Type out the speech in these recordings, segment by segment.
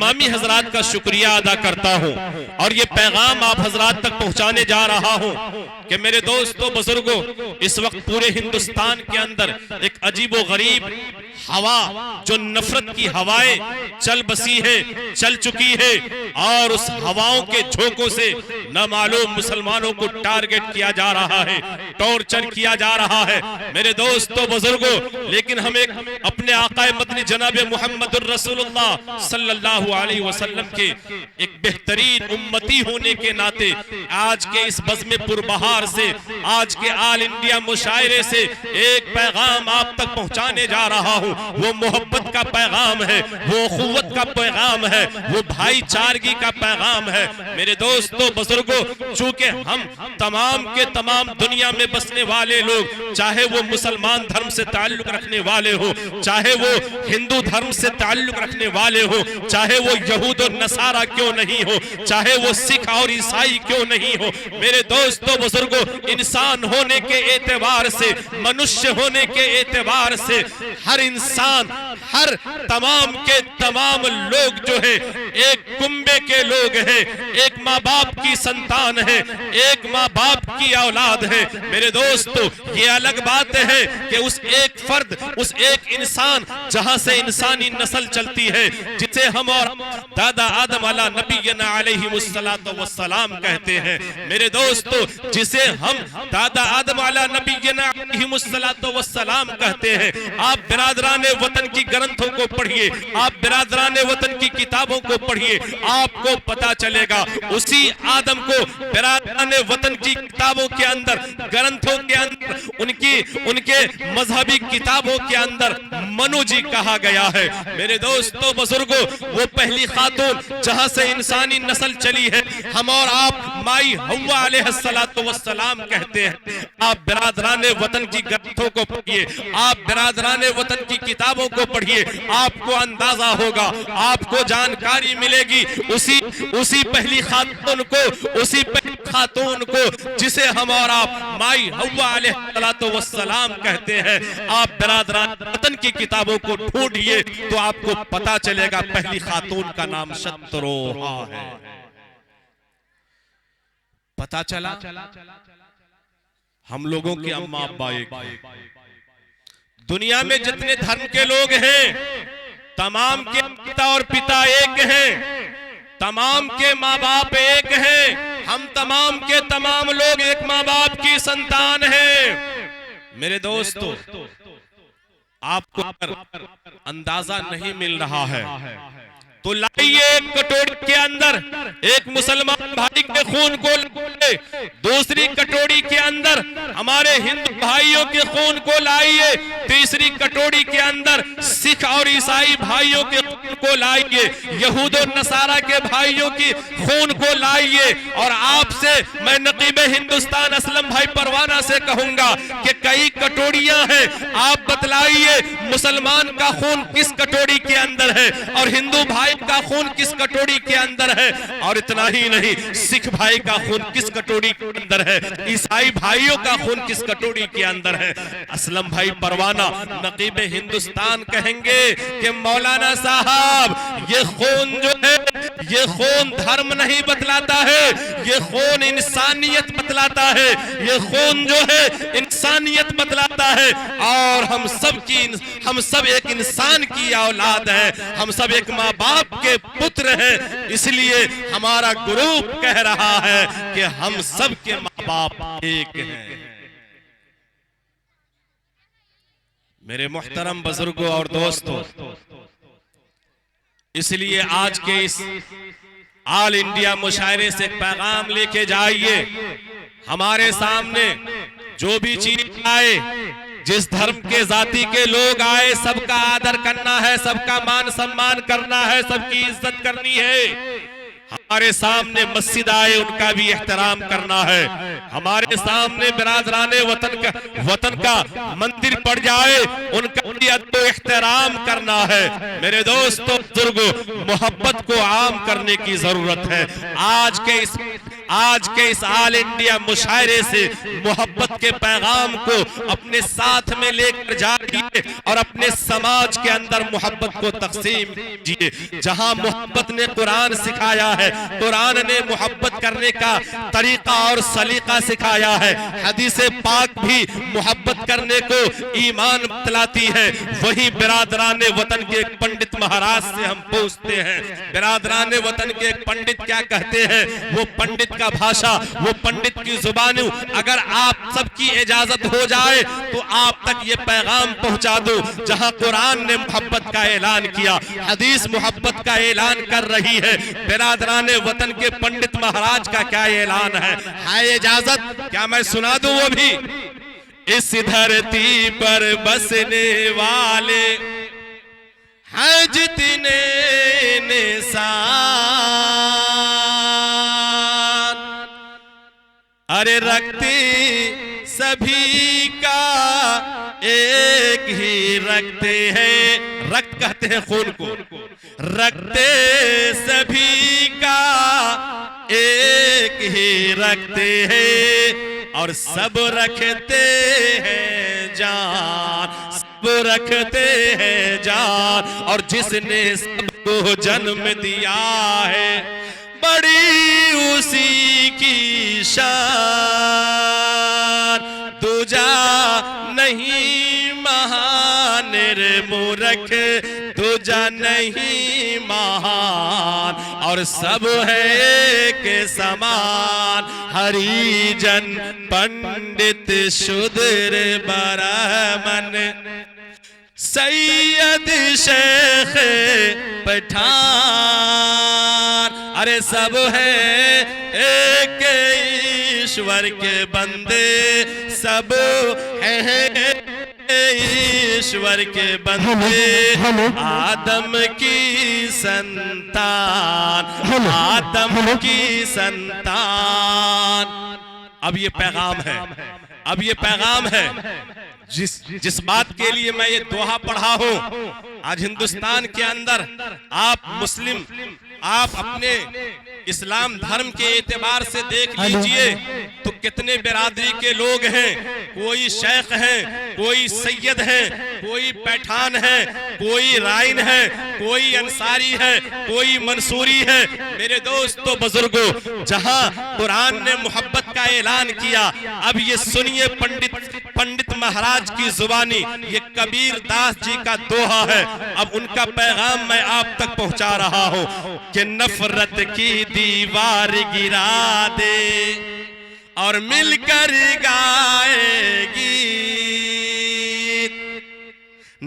तमामी हजरात का शुक्रिया अदा करता हूँ और ये पैगाम आप हजरात तक पहुँचाने जा रहा हूँ कि मेरे दोस्तों बुजुर्गों, इस वक्त पूरे हिंदुस्तान के अंदर एक अजीबो गरीब हवा, जो नफरत की हवाएं चल बसी है, चल चुकी है, और उस हवाओं के झोंकों से नामालूम मुसलमानों को टारगेट किया जा रहा है, टॉर्चर किया जा रहा है मेरे दोस्तों बुजुर्गों। लेकिन हम एक अपने आकाए मदनी जनाब मुहम्मदुर रसूलुल्लाह सल्लल्लाहु अलैहि वसल्लम के एक बेहतरीन उम्मती होने के नाते आज के इस बज़्म पुरबहार से, आज के आल इंडिया मुशायरे से एक पैगाम आप तक पहुंचाने जा रहा हूं। वो मोहब्बत का पैगाम है, वो अखुव्वत का पैगाम है, वो भाईचारगी का पैगाम है मेरे दोस्तों बुजुर्गों। चूंकि हम तमाम के तमाम दुनिया में बसने वाले लोग, चाहे वो मुसलमान धर्म से ताल्लुक रखने वाले हो, चाहे वो हिंदू धर्म से ताल्लुक रखने वाले हो, चाहे वो यहूद और नसारा क्यों नहीं हो, चाहे वो सिख और ईसाई क्यों नहीं हो, मेरे दोस्तों बुजुर्गों, इंसान होने के एतबार से, मनुष्य होने के एतबार से हर इंसान, हर तमाम के तमाम लोग जो है एक कुंबे के लोग हैं, एक माँ बाप की संतान है, एक माँ बाप की औलाद है मेरे दोस्तों। ये अलग बात है कि उस एक फर्द, उस एक इंसान जहां से इंसानी नस्ल चलती है, जिसे हम और दादा आदम अला नबीना अलैहिमुस्सलातु वस्सलाम कहते हैं मेरे दोस्तों, जिसे हम दादा आदम अला नबीना अलैहिमुस्सलातु वस्सलाम कहते हैं। आप बिरादराने वतन की ग्रंथों को पढ़िए, आप बिरादराने वतन की किताबों को पढ़िए, आपको पता चलेगा उसी आदम को बिरादराने वतन की किताबों के अंदर, ग्रंथों के अंदर, उनके मजहबी किताबों के अंदर मनु जी कहा गया है मेरे दोस्तों बुजुर्गों। वो पहली खातून जहां से इंसानी नस्ल चली है, हम और आप माई हव्वा अलैहिस्सलातु वस्सलाम कहते हैं। आप बिरादराने वतन की ग्रंथों को पढ़िए, आप बिरादराने वतन की किताबों को पढ़िए, आपको अंदाजा होगा, आपको जानकारी मिलेगी उसी पहली खातून को, उसी पहली खातून को जिसे हम और आप माई हव्वा अलैहिस्सलातु वस्सलाम कहते हैं। आप बिरादरान वतन की किताबों को ढूंढिए तो आपको पता चलेगा पहली खातून का नाम शत्रुहा है। पता चला हम लोगों के अम्मा अब्बा एक, दुनिया में जितने धर्म के लोग हैं तमाम के पिता और पिता एक हैं, तमाम के माँ बाप एक हैं, हम तमाम के तमाम लोग एक माँ बाप की संतान हैं मेरे दोस्तों। आपको अंदाजा नहीं मिल रहा है तो लाइए एक कटोरी के अंदर एक मुसलमान भाई के खून को, दूसरी कटोरी के अंदर हमारे हिंदू भाइयों के खून को लाइए, तीसरी कटोरी के अंदर सिख और ईसाई भाइयों के खून को लाइए, यहूद और नसारा के भाइयों की खून को लाइए। और आपसे मैं नकीब हिंदुस्तान असलम भाई परवाना से कहूंगा कि कई कटोरियां हैं, आप बतलाइए मुसलमान का खून किस कटोरी के अंदर है और हिंदू भाई का खून किस कटोरी के अंदर है। और इतना ही नहीं, सिख भाई का खून किस कटोरी के अंदर है, ईसाई भाइयों का खून किस कटोरी के अंदर है। असलम भाई परवाना नकीब हिंदुस्तान कहेंगे कि मौलाना साहब ये खून जो है, ये खून धर्म नहीं बतलाता है, ये खून इंसानियत बतलाता है, ये खून जो है इंसानियत बतलाता है। और हम सब एक इंसान की औलाद है, हम सब एक माँ बाप के पुत्र हैं, इसलिए हमारा ग्रुप कह रहा है कि हम सब के माँ बाप एक हैं। मेरे मुहतरम बुजुर्गों और दोस्तों, इसलिए आज के इस ऑल इंडिया मुशायरे से पैगाम लेके जाइए। हमारे सामने जो भी चीज आए, जिस धर्म के जाति के लोग आए, सबका आदर करना है, सबका मान सम्मान करना है, सबकी इज्जत करनी है। हमारे सामने मस्जिद आए, उनका भी एहतराम करना है। हमारे सामने बिरादराने वतन का मंदिर पड़ जाए, उनका भी अदब एहतराम करना है। मेरे दोस्तों बुजुर्गों, मोहब्बत को आम करने की जरूरत है। आज के इस ऑल इंडिया मुशायरे से मोहब्बत के पैगाम को अपने साथ में लेकर जाइए और अपने समाज के अंदर मोहब्बत को तकसीम कीजिए। जहां मोहब्बत ने कुरान सिखाया है, कुरान ने मोहब्बत करने का तरीका और सलीका सिखाया है, हदीस पाक भी मोहब्बत करने को ईमान बतलाती है। वही बिरादरान वतन के एक पंडित महाराज से हम पूछते हैं, बिरादरान वतन के एक पंडित क्या कहते हैं? वो पंडित का भाषा, वो पंडित की जुबान, अगर आप सबकी इजाजत हो जाए तो आप तक ये पैगाम पहुंचा दो। जहां कुरान ने मोहब्बत का ऐलान किया, हदीस मोहब्बत का ऐलान कर रही है, बिरादरान वतन के पंडित महाराज का क्या ऐलान है इजाजत? क्या मैं सुना दूं वो भी? इस धरती पर बसने वाले हैं जितने निशान, अरे रखते सभी का एक ही रखते हैं, रक्त कहते हैं खून को, रखते सभी का एक ही रखते हैं और सब रखते हैं जान, सब रखते हैं जान। और जिसने सबको जन्म दिया है बड़ी उसी की शान, दूजा नहीं महान रे मूर्ख, दूजा नहीं महान, और सब है के समान, हरिजन पंडित शूद्र ब्राह्मण सैयद शेख पठान, अरे सब है एक ईश्वर के बंदे, सब है ईश्वर के बंदे, आदम की संतान, आदम की संतान। अब ये पैगाम है, अब ये पैगाम है जिस बात के लिए मैं ये दोहा पढ़ा हूं। आज हिंदुस्तान के अंदर आप मुस्लिम, आप अपने इस्लाम धर्म के एतबार से देख लीजिए तो कितने बिरादरी के लोग हैं। कोई शेख हैं, कोई सैयद हैं, कोई पैठान है, कोई राइन है, कोई अंसारी है, कोई मंसूरी है। मेरे दोस्तों बुजुर्गों, जहां कुरान ने मोहब्बत का ऐलान किया, अब ये सुनिए पंडित महाराज की जुबानी, ये कबीर दास जी का दोहा है। अब उनका पैगाम मैं आप तक पहुंचा रहा हूं कि नफरत की दीवार गिरा दे और मिलकर गाएगी,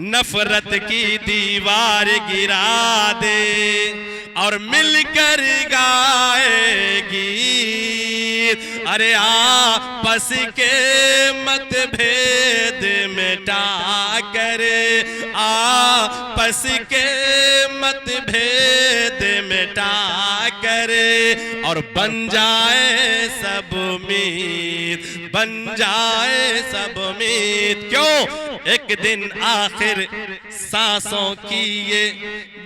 नफरत की दीवार गिरा दे और मिलकर गाएगी, अरे आपस के मतभेद मिटा कर, आपस के मतभेद मिटा कर, और बन जाए सब मीत, बन जाए सब मीत। क्यों? एक दिन आखिर सांसों की ये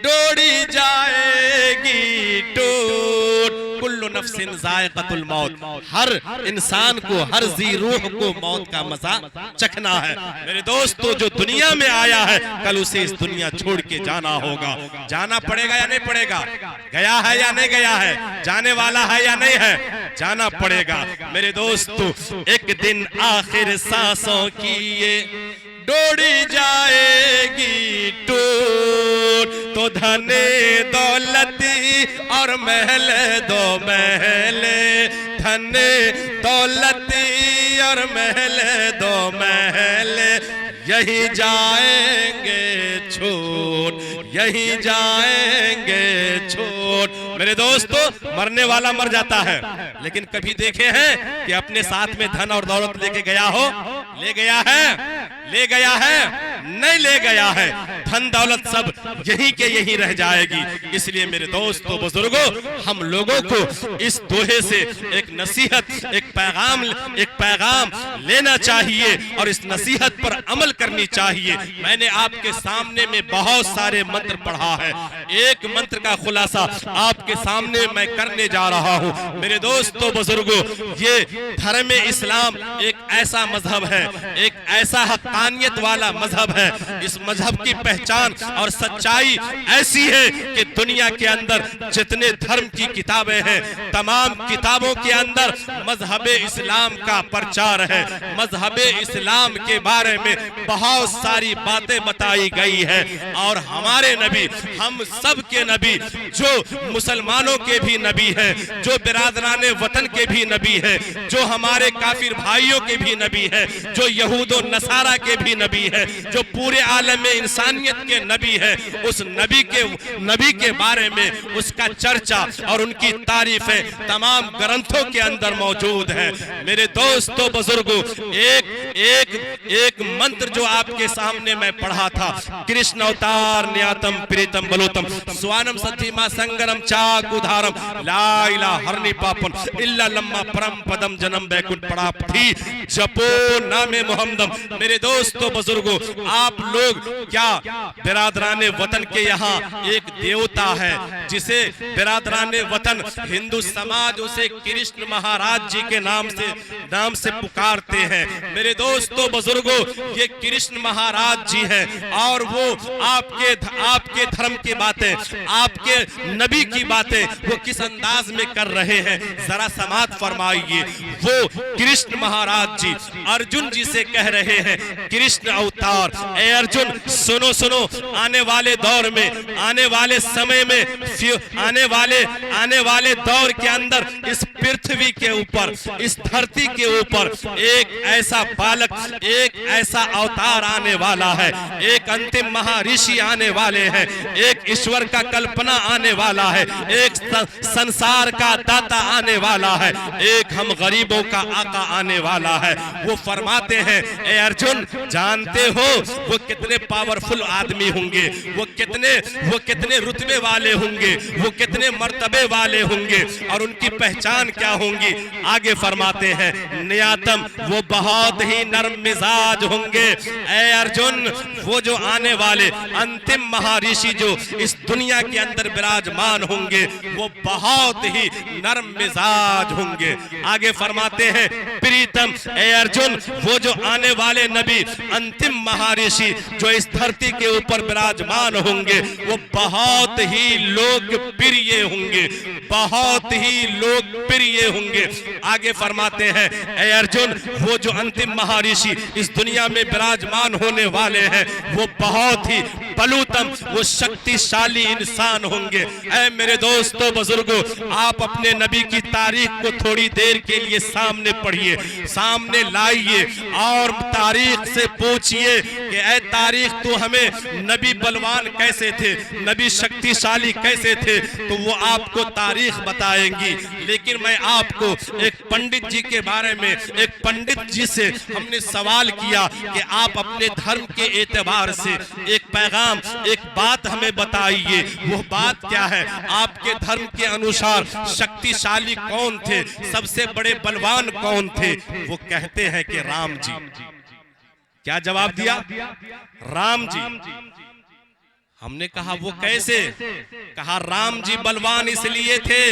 डोरी जाएगी टूट, कुल्लु नफ्सिन जायक़तुल मौत, हर इंसान को, हर जी रूह को मौत का मजा चखना है। मेरे दोस्तों, जो दुनिया में आया है कल उसे इस दुनिया छोड़ के जाना होगा। जाना पड़ेगा या नहीं पड़ेगा? गया है या नहीं गया है? जाने वाला है या नहीं है? जाना पड़ेगा। मेरे दोस्तों, एक दिन आखिर सांसों की ये डोरी जाएगी टूट, तो धने दौलती और महल दो महल, धने दौलती और महल दो महल, यही जाएंगे छोड़, यही जाएंगे छोड़। मेरे दोस्तों, मरने वाला मर जाता है, लेकिन कभी देखे हैं कि अपने साथ में धन और दौलत लेके गया हो? ले गया है? ले गया है? नहीं ले गया है, धन दौलत सब यहीं के यहीं रह जाएगी। इसलिए मेरे दोस्तों बुजुर्गों, हम लोगों को इस दोहे से एक नसीहत, एक पैगाम लेना चाहिए और इस नसीहत पर अमल करनी चाहिए। मैंने आपके सामने में बहुत सारे मंत्र पढ़ा है, एक मंत्र का खुलासा आपके सामने मैं करने जा रहा हूं। मेरे दोस्तों बुजुर्गों, ये धर्म इस्लाम एक ऐसा मजहब है, एक ऐसा हक्कानियत वाला मजहब है। इस मजहब की पहचान और सच्चाई ऐसी है कि दुनिया के अंदर जितने धर्म की किताबें हैं, तमाम किताबों के अंदर मजहब इस्लाम का प्रचार है। मजहब इस्लाम के बारे में बहुत सारी बातें बताई गई है और हमारे नबी, हम सब के नबी, जो मुसलमानों के भी नबी हैं, जो बिरादरान वतन के भी नबी हैं, जो हमारे काफिर भाइयों के भी नबी हैं, जो यहूदो नसारा के भी नबी हैं, जो पूरे आलम इंसानियत के नबी हैं, उस नबी के बारे में उसका चर्चा और उनकी तारीफें तमाम ग्रंथों के अंदर मौजूद है। मेरे दोस्तों बुजुर्गों, एक मंत्र जो आपके सामने मैं पढ़ा था, कृष्ण अवतार न्यातम प्रीतम बलोतम स्वानम सतीमा संगरम चाक उधारम ला इलाहा हरनि पापन इल्ला लम्मा परम पदम जन्म बैकुंठ प्राप्ति जपो नामे मोहम्मदम। मेरे दोस्तों बुजुर्गों, आप लोग क्या बिरादराने वतन के यहाँ एक देवता है जिसे बिरादराने वतन हिंदू समाज उसे कृष्ण महाराज जी के नाम से पुकारते हैं। मेरे दोस्तों बुजुर्गों, ये कृष्ण महाराज जी हैं और वो आपके धर्म की बातें, आपके नबी की बातें वो किस अंदाज में कर रहे हैं, जरा समात फरमाइए। वो कृष्ण महाराज जी अर्जुन जी से कह रहे हैं, कृष्ण अवतार, ए अर्जुन सुनो सुनो, आने वाले दौर में, आने वाले समय में, आने वाले दौर के अंदर इस पृथ्वी के ऊपर, इस धरती के ऊपर एक ऐसा बालक, एक ऐसा अवतार आने वाला है, एक अंतिम महाऋषि आने वाले हैं, एक ईश्वर का कल्पना आने वाला है, एक संसार का दाता आने वाला है, एक हम गरीबों का आका आने वाला है। वो फरमाते हैं, ए अर्जुन जानते हो वो कितने पावरफुल आदमी होंगे, वो कितने रुतबे वाले होंगे, वो कितने मर्तबे वाले होंगे और उनकी पहचान क्या होंगी। आगे फरमाते हैं, नियातम वो बहुत ही नरम मिजाज होंगे। ए अर्जुन, वो जो आने वाले अंतिम महाऋषि जो इस दुनिया के अंदर विराजमान होंगे वो बहुत ही नरम मिजाज होंगे। आगे फरमाते हैं, प्रीतम ए अर्जुन, वो जो आने वाले नबी अंतिम महाऋषि जो इस धरती के ऊपर विराजमान होंगे वो बहुत ही लोकप्रिय होंगे, बहुत ही लोकप्रिय होंगे। आगे फरमाते हैं, ए अर्जुन, वो जो अंतिम महाऋषि इस दुनिया में विराजमान होने वाले हैं वो बहुत ही बलूतम, वो शक्तिशाली इंसान होंगे। ऐ मेरे दोस्तों बुजुर्गों, आप अपने नबी की तारीख को थोड़ी देर के लिए सामने पढ़िए, सामने लाइए और तारीख से पूछिए कि ऐ तारीख तू हमें नबी बलवान कैसे थे, नबी शक्तिशाली कैसे थे, तो वो आपको तारीख बताएंगी। लेकिन मैं आपको एक पंडित जी के बारे में, एक पंडित जी से हमने सवाल किया कि आप अपने धर्म के एतबार से एक पैगाम, एक बात हमें बताइए। वो बात क्या है? आपके धर्म के अनुसार शक्तिशाली कौन थे, सबसे बड़े बलवान कौन थे? वो कहते हैं कि राम जी। क्या जवाब दिया? राम जी। हमने कहा वो कैसे? कहा राम जी बलवान इसलिए थे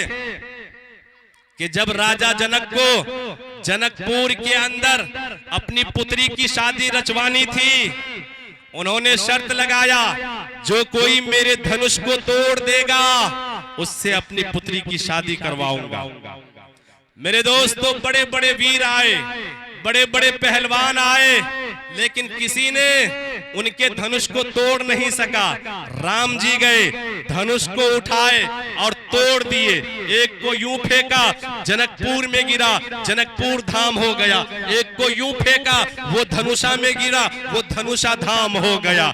कि जब राजा जनक को जनकपुर के अंदर अपनी पुत्री की शादी रचवानी थी, उन्होंने शर्त लगाया, जो कोई मेरे धनुष को तोड़ देगा उससे अपनी पुत्री की शादी करवाऊंगा। मेरे दोस्तों, बड़े बड़े वीर आए, बड़े बड़े पहलवान आए, लेकिन किसी ने उनके धनुष को तोड़ नहीं सका। राम जी गए, धनुष को उठाए और तोड़ दिए। एक को यूं फेंका, जनकपुर में गिरा, जनकपुर धाम हो गया। एक को यूं फेंका, वो धनुषा में गिरा, वो धनुषा धाम हो गया।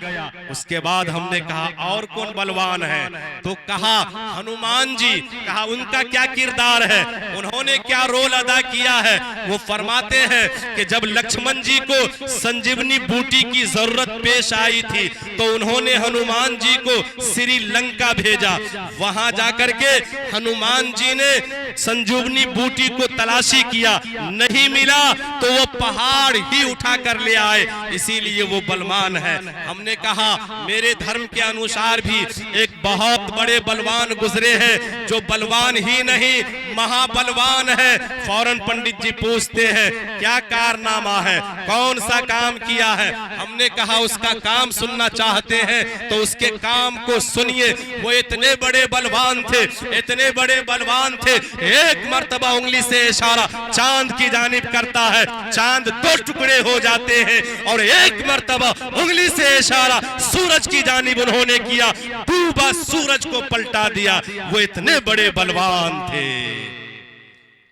उसके बाद हमने कहा और कौन बलवान है, तो कहा हनुमान जी। कहा उनका क्या किरदार है, उन्होंने क्या रोल अदा किया है। वो फरमाते हैं कि जब लक्ष्मण जी को संजीवनी बूटी की जरूरत पेश आई थी तो उन्होंने हनुमान जी को श्रीलंका भेजा। वहां जाकर के हनुमान जी ने संजीवनी बूटी को तलाशी किया, नहीं मिला तो वो पहाड़ ही उठा कर ले आए, इसीलिए वो बलवान है। हमने कहा मेरे धर्म के अनुसार भी एक बहुत बड़े बलवान गुजरे हैं जो बलवान ही नहीं महाबलवान है। फौरन पंडित जी पूछते हैं क्या कारनामा है, कौन सा काम किया है। हमने कहा उसका काम सुनना चाहते हैं तो उसके काम को सुनिए। वो इतने बड़े बलवान थे, इतने बड़े बलवान थे, एक मर्तबा उंगली से इशारा चांद की जानिब करता है, चांद दो टुकड़े हो जाते हैं, और एक मर्तबा उंगली से इशारा सूरज की जानिब उन्होंने किया, डूबा सूरज को पलटा दिया। वो इतने बड़े बलवान थे।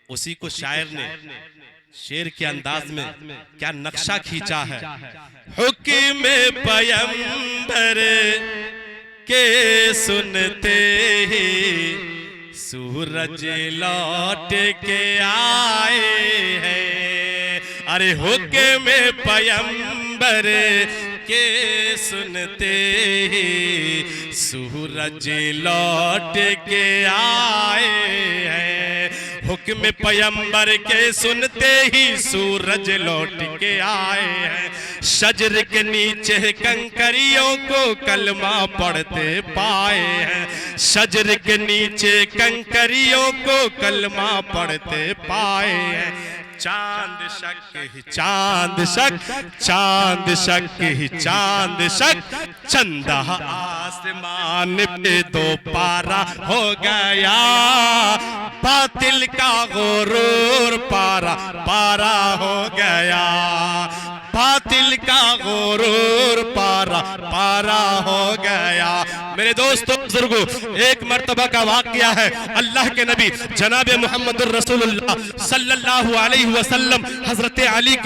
उसी को शायर ने शेर के अंदाज में क्या नक्शा खींचा है। हुक्म पैगंबर के सुनते ही सूरज लौट के आए हैं। अरे हुक्म पैगंबर के सुनते ही सूरज लौट के आए हैं। हुक्म पैगंबर के सुनते ही सूरज लौट के आए हैं। शजर के नीचे कंकरियों को कलमा पढ़ते पाए हैं। शजर के नीचे कंकरियों को कलमा पढ़ते पाए हैं। चांद शक ही चांद शक, चांद शक ही चांद शक, चंदा आसमान पे दो पारा हो गया। बातिल का गुरूर पारा पारा हो गया। बातिल का गुरूर पारा पारा हो गया। मेरे दोस्तों बुजुर्गों, एक मर्तबा का वाकया है। अल्लाह के नबी जनाब मोहम्मद रसूलुल्लाह सल्लल्लाहु अलैहि वसल्लम हजरत अली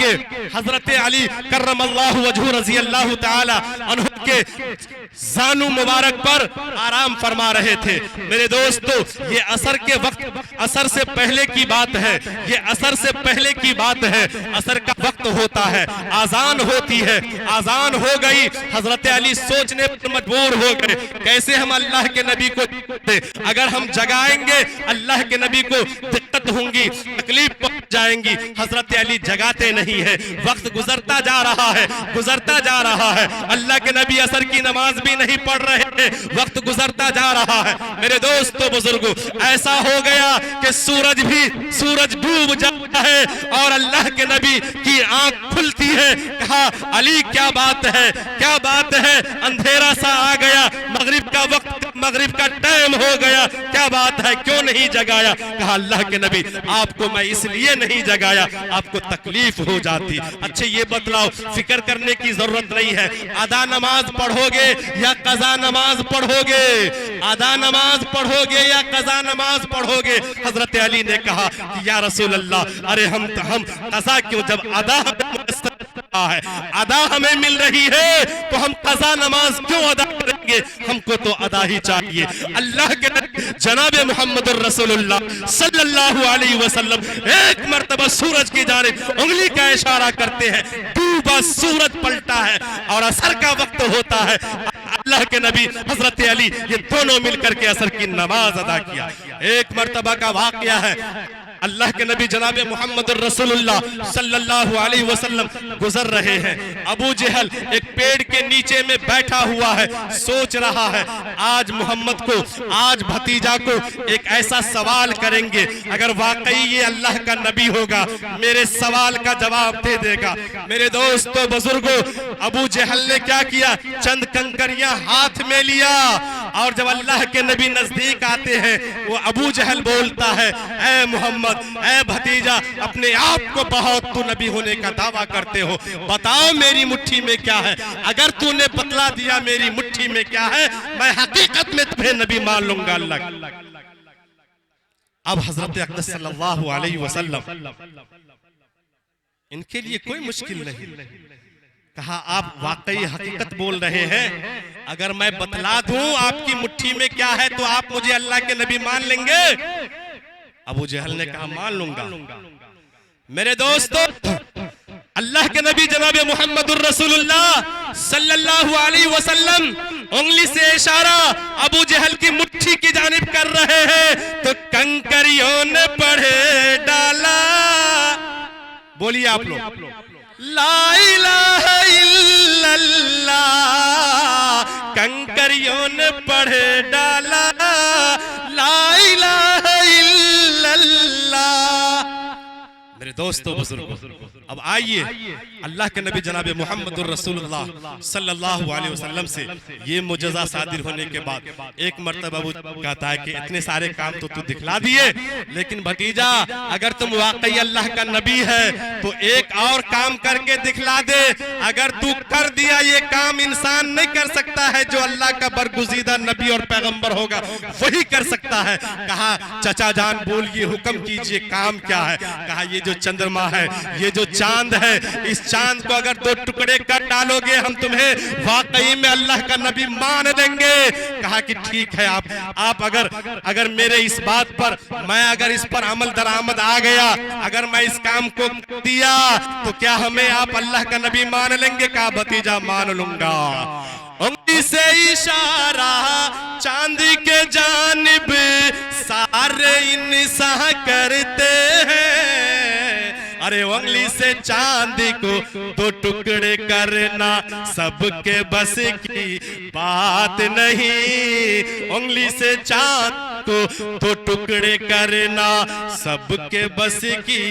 कर्रमल्लाहु वजहू रज़ी अल्लाह ताला अन्हु के जानू मुबारक पर आराम फरमा रहे थे। मेरे दोस्तों ये असर के वक्त, असर से पहले की बात है, ये असर से पहले की बात है। असर का वक्त होता है, आजान होती है, आजान हो गई। हजरत अली सोचने पर मजबूर हो गए कैसे हम अल्लाह के नबी को दे। अगर हम जगाएंगे अल्लाह के नबी को दिक्कत होंगी, तकलीफ पहुंच जाएंगी। हजरत अली जगाते नहीं है। वक्त गुजरता जा रहा है, गुजरता जा रहा है। अल्लाह के नबी असर की नमाज भी नहीं पढ़ रहे हैं, वक्त गुजरता जा रहा है। मेरे दोस्तों बुजुर्गों, ऐसा हो गया कि सूरज डूब जाता है और अल्लाह के नबी की आंख खुलती है। कहा अली क्या बात है, क्या बात है, अंधेरा सा आ गया, मगरिब का वक्त, मगरिब का टाइम हो गया, क्या बात है, क्यों नहीं जगाया। कहा अल्लाह के नबी आपको मैं इसलिए नहीं जगाया, आपको तकलीफ हो जाती। अच्छा ये बतलाओ, फिक्र करने की जरूरत नहीं है, अदा नमाज पढ़ोगे या कज़ा नमाज पढ़ोगे, अदा नमाज पढ़ोगे या कज़ा नमाज पढ़ोगे। हजरत अली ने कहा कि या रसूल अल्लाह, अरे हम कज़ा क्यों, जब अदा है, अदा हमें मिल रही है तो हम कज़ा नमाज क्यों अदा करेंगे, हमको तो अदा ही चाहिए। अल्लाह के जनाब मोहम्मद रसूलुल्लाह सल्लल्लाहु अलैहि वसल्लम एक मर्तबा सूरज की जानिब उंगली का इशारा करते हैं, डूबा सूरज पलटा है और असर का वक्त होता है। अल्लाह के नबी हजरत अली ये दोनों मिलकर के असर की नमाज अदा किया। एक मर्तबा का वाकया है, अल्लाह के नबी जनाब मोहम्मद रसूलुल्लाह सल्लल्लाहु अलैहि वसल्लम गुजर रहे हैं। अबू जहल एक पेड़ के नीचे में बैठा हुआ है, सोच रहा है आज मोहम्मद को, आज भतीजा को एक ऐसा सवाल करेंगे, अगर वाकई ये अल्लाह का नबी होगा मेरे सवाल का जवाब दे देगा। मेरे दोस्तों बुजुर्गों, अबू जहल ने क्या किया, चंद कंकरियां हाथ में लिया और जब अल्लाह के नबी नजदीक आते हैं वो अबू जहल बोलता है, ऐ मोहम्मद, ऐ भतीजा, अपने आप को बहुत तू नबी होने का दावा करते हो, बताओ मेरी मुट्ठी में क्या है। अगर तूने बतला दिया मेरी मुट्ठी में क्या है, मैं हकीकत में तुम्हें नबी मान लूंगा। अल्लाह अब हजरत अक़दस सल्लल्लाहु अलैहि वसल्लम इनके लिए कोई मुश्किल नहीं। कहा आप वाकई हकीकत बोल रहे हैं, अगर मैं बतला दूं आपकी मुट्ठी में क्या है तो आप मुझे अल्लाह के नबी मान लेंगे? अबू जहल ने कहा मान लूंगा। मेरे दोस्तों, अल्लाह के नबी जनाब मुहम्मदुर रसूलुल्लाह सल्लल्लाहु अलैहि वसल्लम उंगली से इशारा अबू जहल की मुट्ठी की जानिब कर रहे हैं तो कंकरियों ने पढ़े डाला। बोलिए आप लोग, ला इलाहा इल्लल्लाह, कंकरियों ने पढ़े डाला ला इलाहा इल्लल्लाह। मेरे दोस्तों बुजुर्गों, अब आइए अल्लाह के नबी जनाब मुहम्मदुर रसूलुल्लाह सल्लल्लाहु अलैहि वसल्लम से ये मुजज़ा सादिर होने के बाद एक मर्तबा वो कहता है कि इतने सारे काम तो तू दिखला दिए, लेकिन भतीजा अगर तुम वाकई अल्लाह का नबी है तो एक और काम करके दिखला दे। अगर तू कर दिया ये काम इंसान नहीं कर सकता है, जो अल्लाह का बरगुज़ीदा नबी और पैगंबर होगा वही कर सकता है। कहा चचा जान बोलिए, हुक्म कीजिए, काम क्या है? कहा ये जो चंद्रमा है, ये जो चांद है, इस चांद को अगर दो टुकड़े कर डालोगे हम तुम्हें वाकई में अल्लाह का नबी मान लेंगे। कहा कि ठीक है, आप अगर मेरे इस बात पर मैं अगर इस पर अमल दरामद आ गया, अगर मैं इस काम को दिया तो क्या हमें आप अल्लाह का नबी मान लेंगे? कहा भतीजा मान लूंगा। उंगली से इशारा चांदी के जानिब सारे इंसान करते हैं। अरे उंगली से चांदी को दो टुकड़े करना सबके बस की बात नहीं। उंगली से चांद को दो टुकड़े करना सबके बस की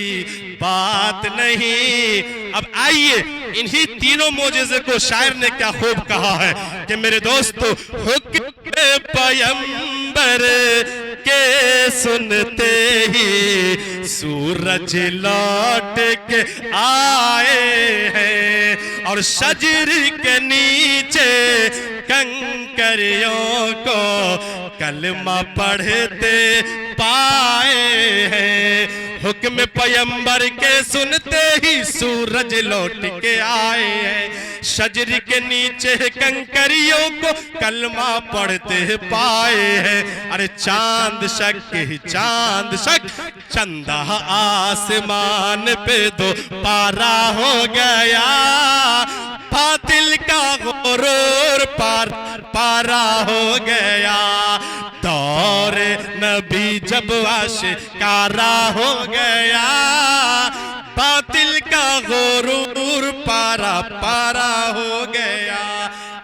बात नहीं। अब आइए इन्हीं तीनों मोजेज़े को शायर ने क्या खूब कहा है कि मेरे दोस्तों, हुक्म पैगंबर के सुनते ही सूरज लौट के आए हैं और शजर के नीचे कंकरियों को कलमा पढ़ते पाए हैं। हुक्म पैगंबर के सुनते ही सूरज लौट के आए हैं, शजर के नीचे कंकरियों को कलमा पढ़ते पाए हैं। अरे चांद शक चांद शक चंदा आसमान पे दो पारा हो गया, बातिल का गुरूर पारा हो गया। दौरे नबी जब आशिकारा हो गया, बातिल का गुरूर पारा हो गया।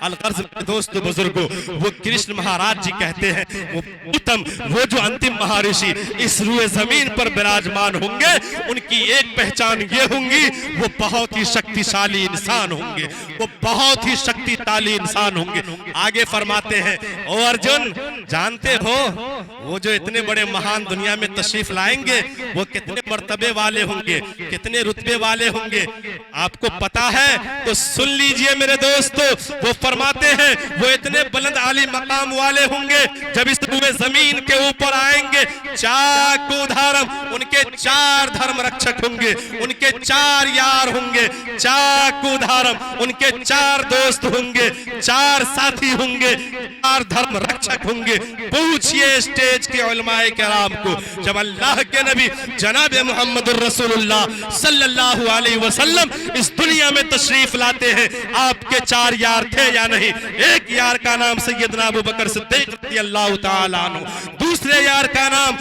अलगर्ज दोस्तों बुजुर्गों, वो कृष्ण महाराज जी कहते हैं वो उत्तम, वो जो अंतिम महर्षि इस रूए जमीन पर विराजमान होंगे, उनकी एक पहचान ये होंगी, वो बहुत ही शक्तिशाली इंसान होंगे, वो बहुत ही शक्तिशाली इंसान होंगे। आगे फरमाते हैं, ओ अर्जुन जानते हो वो जो इतने बड़े महान दुनिया में तशरीफ लाएंगे वो कितने मर्तबे वाले होंगे, कितने रुतबे वाले होंगे, आपको पता है? तो सुन लीजिए मेरे दोस्तों, वो फरमाते हैं वो इतने बुलंद आली मकाम वाले होंगे, जब इस रूए जमीन के ऊपर आएंगे चाकू धर्म उनके चार धर्म रक्षक होंगे, उनके चार यार होंगे, चाकू धर्म उनके चार दोस्त होंगे, चार साथी होंगे, चार धर्म रक्षक होंगे। पूछिए स्टेज के उलमाए किराम को, जब अल्लाह के नबी जनाब मुहम्मदुर रसूलुल्लाह सल्लल्लाहु अलैहि वसल्लम इस दुनिया में तशरीफ लाते हैं, आपके चार यार थे या नहीं? एक यार का नाम सैयदना अबू बकर सिद्दीक रज़ियल्लाहु ताला अन्हु, दूसरे यार का नाम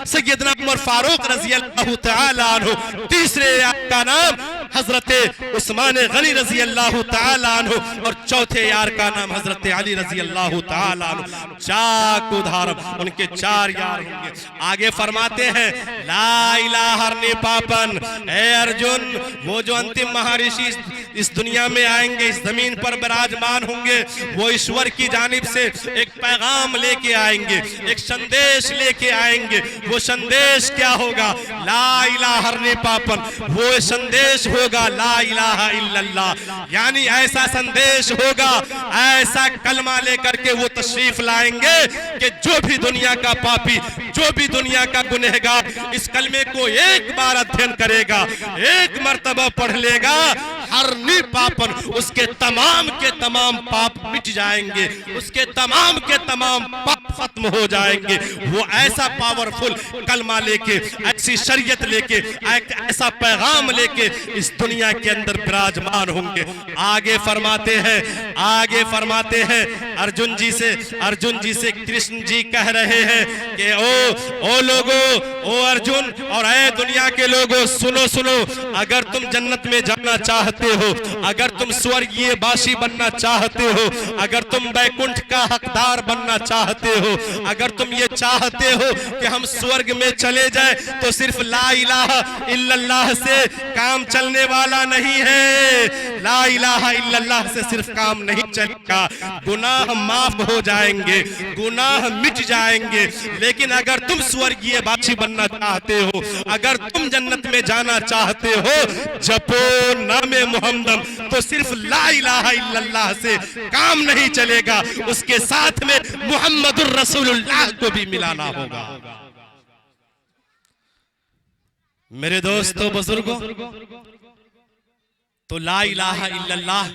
सैयदना उमर फारूक रज़ियल्लाहु ताला अन्हु, तीसरे यार का नाम हजरत उस्मान गनी रज़ियल्लाहु ताला अन्हु और चौथे यार का नाम हजरत अली रज़ियल्लाहु ताला अन्हु। चाकू धारम उनके चार यार होंगे। आगे फरमाते हैं ला इलाहा पापन, ए अर्जुन वो जो अंतिम महर्षि इस दुनिया में आएंगे, इस जमीन पर विराजमान होंगे, वो ईश्वर की जानिब से एक पैगाम लेके आएंगे, एक संदेश लेके आएंगे। वो संदेश क्या होगा? ला इलाहा हरने पापन, वो संदेश होगा ला इलाहा इल्लल्लाह। यानी ऐसा संदेश होगा, ऐसा कलमा लेकर के वो तशरीफ लाएंगे कि जो भी दुनिया का पापी, जो भी दुनिया का गुनहगार इस कलमे को एक बार अध्ययन करेगा, एक मर्तबा पढ़ लेगा, हरनी पापन, उसके तमाम के तमाम पाप मिट जाएंगे, उसके तमाम के तमाम पाप खत्म हो जाएंगे। वो ऐसा पावरफुल कलमा लेके, ऐसी शरीयत लेके, ऐसा पैगाम लेके इस दुनिया के अंदर विराजमान होंगे। आगे फरमाते हैं अर्जुन जी से कृष्ण जी कह रहे हैं कि ओ लोगो, ओ अर्जुन और ऐ दुनिया के लोगो, सुनो, अगर तुम जन्नत में जाना चाहते हो, अगर तुम स्वर्गीय बाशी बनना चाहते हो, अगर तुम बैकुंठ का हकदार बनना चाहते हो, अगर तुम ये चाहते हो कि हम स्वर्ग में चले जाए, तो सिर्फ ला इलाहा इल्लल्लाह से काम चलने वाला नहीं है। ला इलाहा इल्लल्लाह से सिर्फ काम नहीं चलेगा, गुनाह माफ हो जाएंगे, गुनाह मिट जाएंगे। लेकिन अगर तुम स्वर्गीय बाशी बनना चाहते हो, अगर तुम जन्नत में जाना चाहते हो, जपो नामे मुहम्मद, तो सिर्फ ला इलाहा इल्लल्लाह से काम नहीं चलेगा, उसके साथ में मुहम्मदुर रसूलुल्लाह को भी मिलाना होगा। मेरे दोस्तों बुजुर्गों, तो ला इलाहा इल्लल्लाह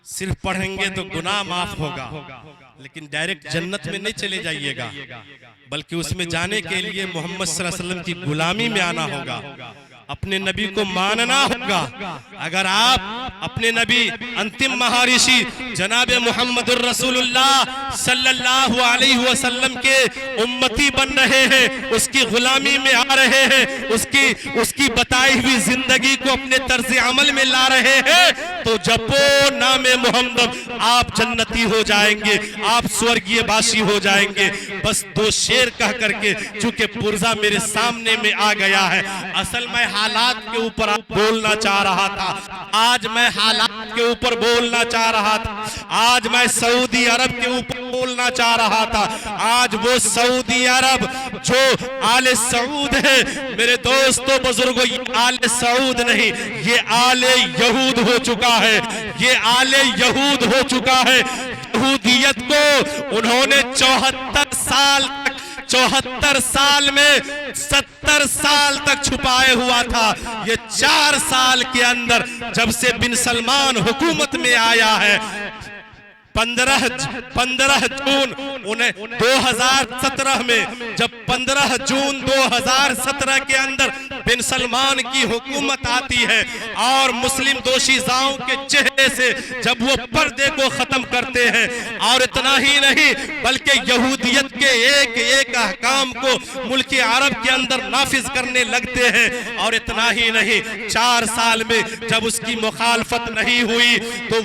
सिर्फ पढ़ेंगे तो गुनाह माफ होगा, लेकिन डायरेक्ट जन्नत में नहीं चले जाइएगा, बल्कि उसमें जाने के लिए मोहम्मद सल्लल्लाहु अलैहि वसल्लम की गुलामी में आना होगा, अपने नबी को मानना होगा। अगर आप अपने नबी अंतिम महर्षि जनाब मुहम्मदुर रसूलुल्लाह सल्लल्लाहु अलैहि वसल्लम के उम्मती बन रहे हैं, उसकी गुलामी में आ रहे हैं, उसकी बताई हुई जिंदगी को अपने तर्ज अमल में ला रहे हैं, तो जपो नामे मुहम्मद, आप जन्नती हो जाएंगे, आप स्वर्गीय बाशी हो जाएंगे। बस दो शेर कह करके, चूंकि पुर्जा मेरे सामने में आ गया है, असल में हालात के ऊपर बोलना चाह रहा था, आज मैं हालात के ऊपर बोलना चाह रहा था, आज मैं सऊदी अरब के ऊपर बोलना चाह रहा था। आज वो सऊदी अरब जो आले सऊद है, मेरे दोस्तों बुजुर्गों, ये आले सऊद नहीं, ये आले यहूद हो चुका है, ये आले यहूद हो चुका है। यहूदियत को उन्होंने 74 साल में 70 साल तक छुपाए हुआ था। ये 4 साल के अंदर जब से बिन सलमान हुकूमत में आया है, 15 जून 2017 में, जब 15 जून 2017 के अंदर बिन सलमान की हुकूमत आती है और मुस्लिम दोशीज़ाओं के चेहरे से जब वो पर्दे को खत्म करते हैं, और इतना ही नहीं बल्कि यहूदियत के एक एक अहकाम को मुल्क अरब के अंदर नाफिज करने लगते हैं, और इतना ही नहीं 4 साल में जब उसकी मुखालफत नहीं हुई तो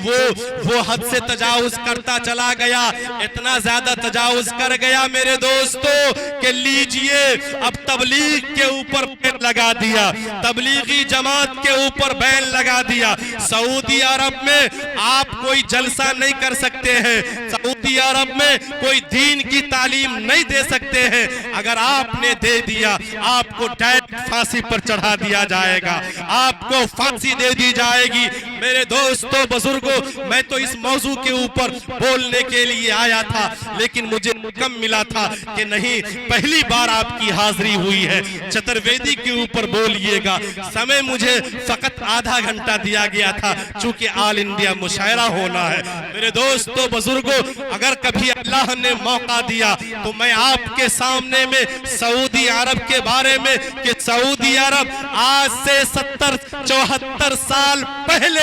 वो हद से तजावुज करता चला गया, इतना ज्यादा तजावुज कर गया मेरे दोस्तों कि लीजिए अब तबलीग के ऊपर बैन लगा दिया, तबलीगी जमात के ऊपर बैन लगा दिया। सऊदी अरब में आप कोई जलसा नहीं कर सकते हैं, सऊदी अरब में कोई दीन की तालीम नहीं दे सकते हैं, अगर आपने दे दिया आपको डायरेक्ट फांसी पर चढ़ा दिया जाएगा, आपको फांसी दे दी जाएगी। मेरे दोस्तों बुजुर्गों, मैं तो इस मौजू के ऊपर बोलने के लिए आया था, लेकिन मुझे हुक्म मिला था कि नहीं, पहली बार आपकी हाजिरी हुई है, चतुर्वेदी के ऊपर बोलिएगा। समय मुझे फकत आधा घंटा दिया गया था, चूंकि ऑल इंडिया मुशायरा होना है। मेरे दोस्तों बुजुर्गों, अगर कभी अल्लाह ने मौका दिया तो मैं आपके सामने में सऊदी अरब के बारे में, कि सऊदी अरब आज से 74 साल पहले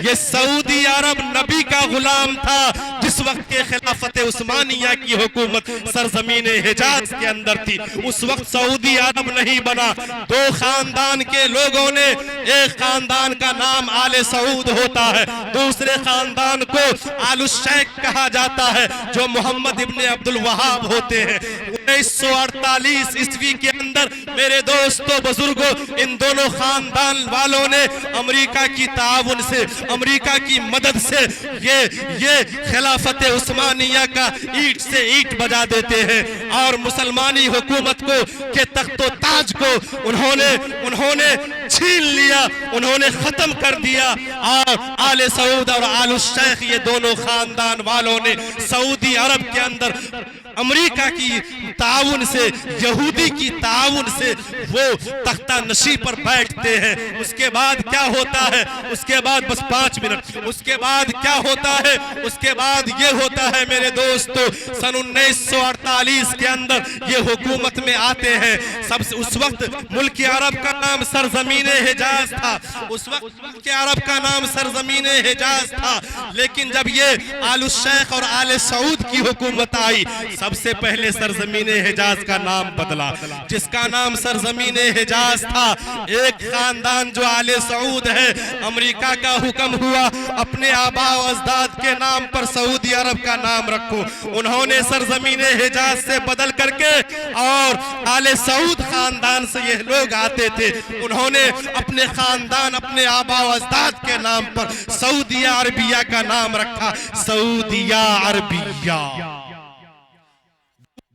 ये सऊदी अरब नबी का गुलाम था, जिस वक्त के खिलाफत उस्मानिया की हुकूमत सरजमीन हिजाज के अंदर थी। उस वक्त सऊदी अरब नहीं बना, 2 खानदान के लोगों ने, एक खानदान का नाम आले सऊद होता है, दूसरे खानदान को आलु शेख कहा जाता है, जो मोहम्मद इब्ने अब्दुल वहाब होते हैं। 1948 ईस्वी के अंदर मेरे दोस्तों बुजुर्गों, इन दोनों खानदान वालों ने अमेरिका की ताउन से, अमेरिका की मदद से ये खिलाफत उस्मानिया का ईंट से ईंट बजा देते हैं और मुसलमानी हुकूमत को के तख्तो ताज को उन्होंने छीन लिया, उन्होंने खत्म कर दिया। और आले सऊद और आलु शेख ये दोनों खानदान वालों ने सऊदी अरब के अंदर अमेरिका की ताउन से, यहूदी की ताउन से वो तख्ता नशी पर बैठते हैं। उसके बाद क्या होता है, उसके बाद बस 5 मिनट, उसके बाद क्या होता है, उसके बाद ये होता है मेरे दोस्तों, सन 1948 के अंदर ये हुकूमत में आते हैं। सबसे उस वक्त मुल्क अरब का नाम सरजमीने हिजाज था, उस वक्त मुल्क अरब का नाम सरजमीने हिजाज था। लेकिन जब ये आलु शेख और आले सऊद की हुकूमत आई, सबसे पहले सरजमीने हिजाज का नाम बदला, जिसका नाम सरजमीने हिजाज था। एक खानदान जो आले सऊद है, अमेरिका का हुक्म हुआ अपने आबा और अजदाद के नाम पर सऊदी अरब का नाम रखो। उन्होंने सरजमीने हिजाज से बदल करके, और आले सऊद खानदान से ये लोग आते थे, उन्होंने अपने खानदान, अपने आबा और अजदाद के नाम पर सऊदिया अरबिया का नाम रखा, सऊदिया अरबिया।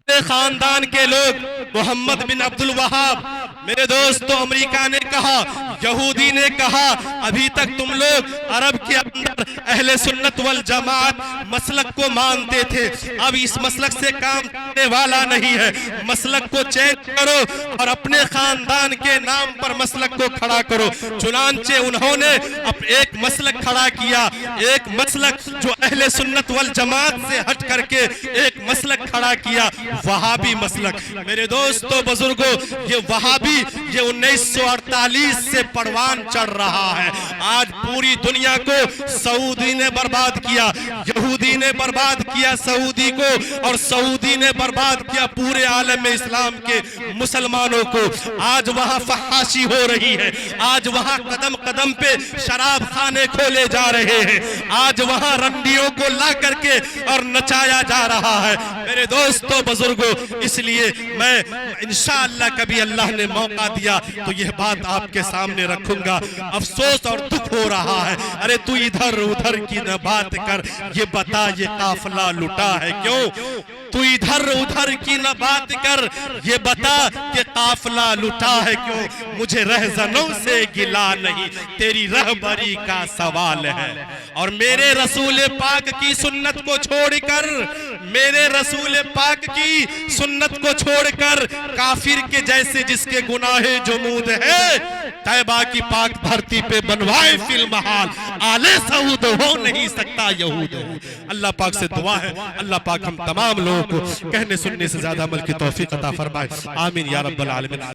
खानदान के लोग मोहम्मद बिन अब्दुल वहाब, मेरे दोस्तों अमेरिका ने कहा, यहूदी ने कहा, अभी तक तुम लोग अरब के अंदर अहले सुन्नत वल जमात मसलक को मानते थे, अब इस मसलक से काम करने वाला नहीं है, मसलक को चेंज करो और अपने खानदान के नाम पर मसलक को खड़ा करो। चुनांचे उन्होंने अब एक मसलक खड़ा किया, एक मसलक जो अहले सुन्नत वल जमात से हट करके एक मसलक खड़ा किया, वहाबी मसलक। मेरे दोस्तों बुजुर्गों, ये वहाबी ये 1948 से परवान चढ़ रहा है। आज पूरी दुनिया को सऊदी ने बर्बाद किया, यहूदी ने बर्बाद किया सऊदी को, और सऊदी ने बर्बाद किया पूरे आलम में इस्लाम के मुसलमानों को। आज वहां फहाशी हो रही है, आज वहां कदम कदम पे शराब खाने खोले जा रहे हैं, आज वहां रंडियों को ला करके और नचाया जा रहा है। मेरे दोस्तों बुजुर्गों, इसलिए मैं इंशाअल्लाह कभी अल्लाह ने मौका दिया तो यह बात आपके सामने रखूंगा। अफसोस और दुख हो रहा है, अरे तू इधर उधर की न बात कर, ये बता ये काफिला लुटा है क्यों? तू इधर उधर की न बात कर, ये बता कि काफिला लुटा है क्यों? मुझे रहजनों से गिला नहीं, तेरी रहबरी का सवाल है। और मेरे रसूल पाक की सुन्नत को छोड़कर, मेरे रसूल पाक की सुन्नत को छोड़कर काफिर के जैसे जिसके गुनाहे जुमूद है, तैबा की पाक धरती पे बनवाए फिल्म हाल, आले सऊद हो नहीं सकता यहूद। अल्लाह पाक से दुआ है, अल्लाह पाक हम तमाम लोगों को कहने सुनने से ज्यादा अमल की तौफीक अता फरमाए। आमीन या रब्बल आलमीन।